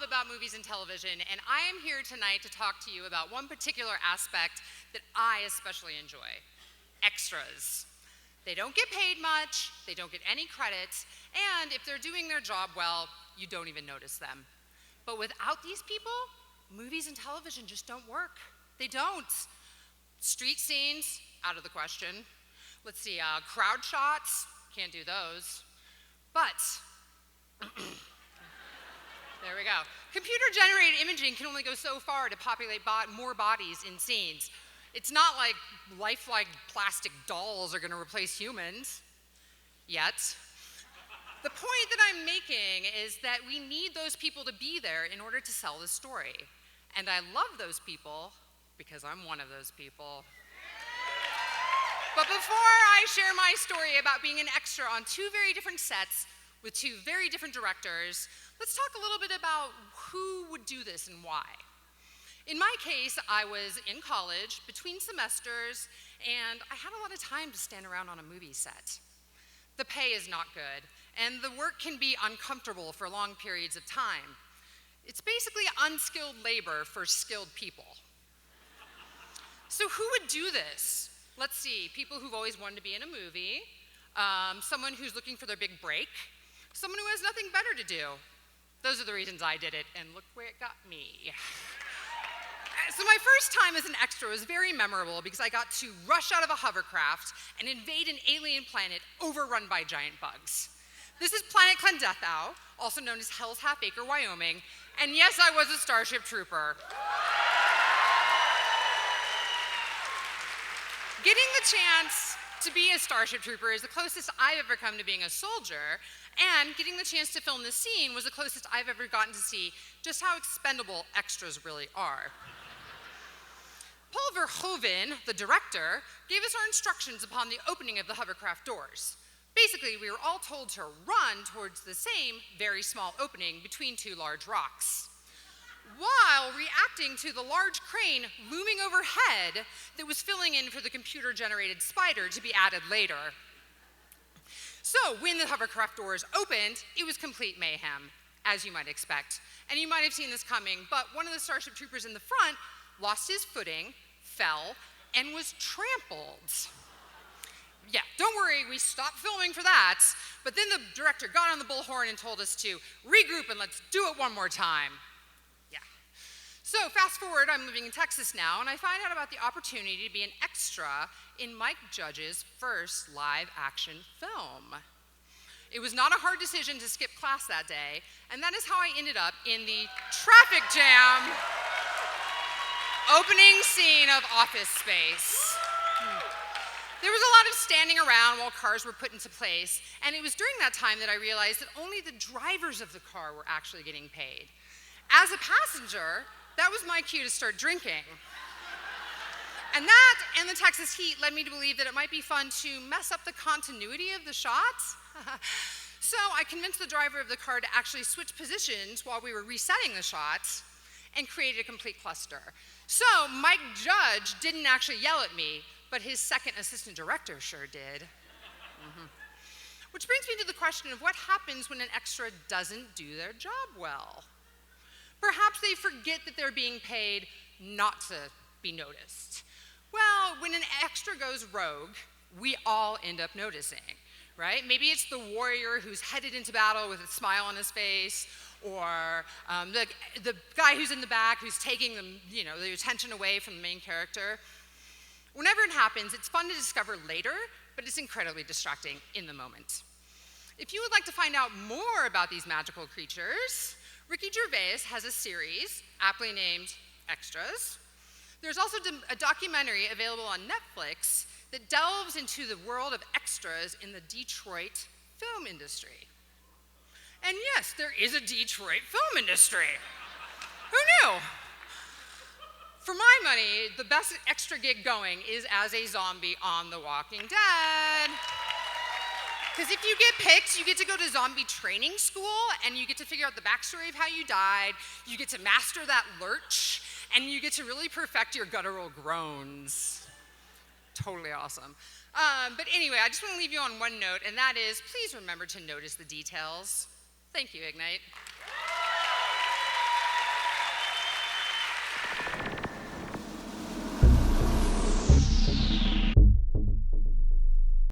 about movies and television, and I am here tonight to talk to you about one particular aspect that I especially enjoy: extras. They don't get paid much, they don't get any credits, and if they're doing their job well, you don't even notice them. But without these people, movies and television just don't work. They don't. Street scenes, out of the question. Let's see, crowd shots, can't do those. But, there we go. Computer-generated imaging can only go so far to populate more bodies in scenes. It's not like lifelike plastic dolls are gonna replace humans, yet. The point that I'm making is that we need those people to be there in order to sell the story. And I love those people because I'm one of those people. But before I share my story about being an extra on two very different sets with two very different directors, let's talk a little bit about who would do this and why. In my case, I was in college, between semesters, and I had a lot of time to stand around on a movie set. The pay is not good, and the work can be uncomfortable for long periods of time. It's basically unskilled labor for skilled people. So who would do this? Let's see, people who've always wanted to be in a movie, someone who's looking for their big break, someone who has nothing better to do. Those are the reasons I did it, and look where it got me. So my first time as an extra was very memorable because I got to rush out of a hovercraft and invade an alien planet overrun by giant bugs. This is Planet Clondethau, also known as Hell's Half Acre, Wyoming, and yes, I was a Starship Trooper. Getting the chance to be a Starship Trooper is the closest I've ever come to being a soldier, and getting the chance to film this scene was the closest I've ever gotten to see just how expendable extras really are. Paul Verhoeven, the director, gave us our instructions upon the opening of the hovercraft doors. Basically, we were all told to run towards the same very small opening between two large rocks, while reacting to the large crane looming overhead that was filling in for the computer-generated spider to be added later. So when the hovercraft doors opened, it was complete mayhem, as you might expect. And you might have seen this coming, but one of the Starship Troopers in the front lost his footing, fell, and was trampled. Yeah, don't worry, we stopped filming for that, but then the director got on the bullhorn and told us to regroup and let's do it one more time. Yeah. So fast forward, I'm living in Texas now, and I find out about the opportunity to be an extra in Mike Judge's first live action film. It was not a hard decision to skip class that day, and that is how I ended up in the traffic jam opening scene of Office Space. There was a lot of standing around while cars were put into place, and it was during that time that I realized that only the drivers of the car were actually getting paid. As a passenger, that was my cue to start drinking. And that and the Texas heat led me to believe that it might be fun to mess up the continuity of the shots. So I convinced the driver of the car to actually switch positions while we were resetting the shots and created a complete cluster. So Mike Judge didn't actually yell at me, but his second assistant director sure did. Which brings me to the question of what happens when an extra doesn't do their job well. Perhaps they forget that they're being paid not to be noticed. Well, when an extra goes rogue, we all end up noticing, right? Maybe it's the warrior who's headed into battle with a smile on his face, or the guy who's in the back who's taking the attention away from the main character. Whenever it happens, it's fun to discover later, but it's incredibly distracting in the moment. If you would like to find out more about these magical creatures, Ricky Gervais has a series aptly named Extras. There's also a documentary available on Netflix that delves into the world of extras in the Detroit film industry. And yes, there is a Detroit film industry. Who knew? For my money, the best extra gig going is as a zombie on The Walking Dead. Because if you get picked, you get to go to zombie training school, and you get to figure out the backstory of how you died, you get to master that lurch, and you get to really perfect your guttural groans. Totally awesome. But anyway, I just want to leave you on one note, and that is, please remember to notice the details. Thank you, Ignite.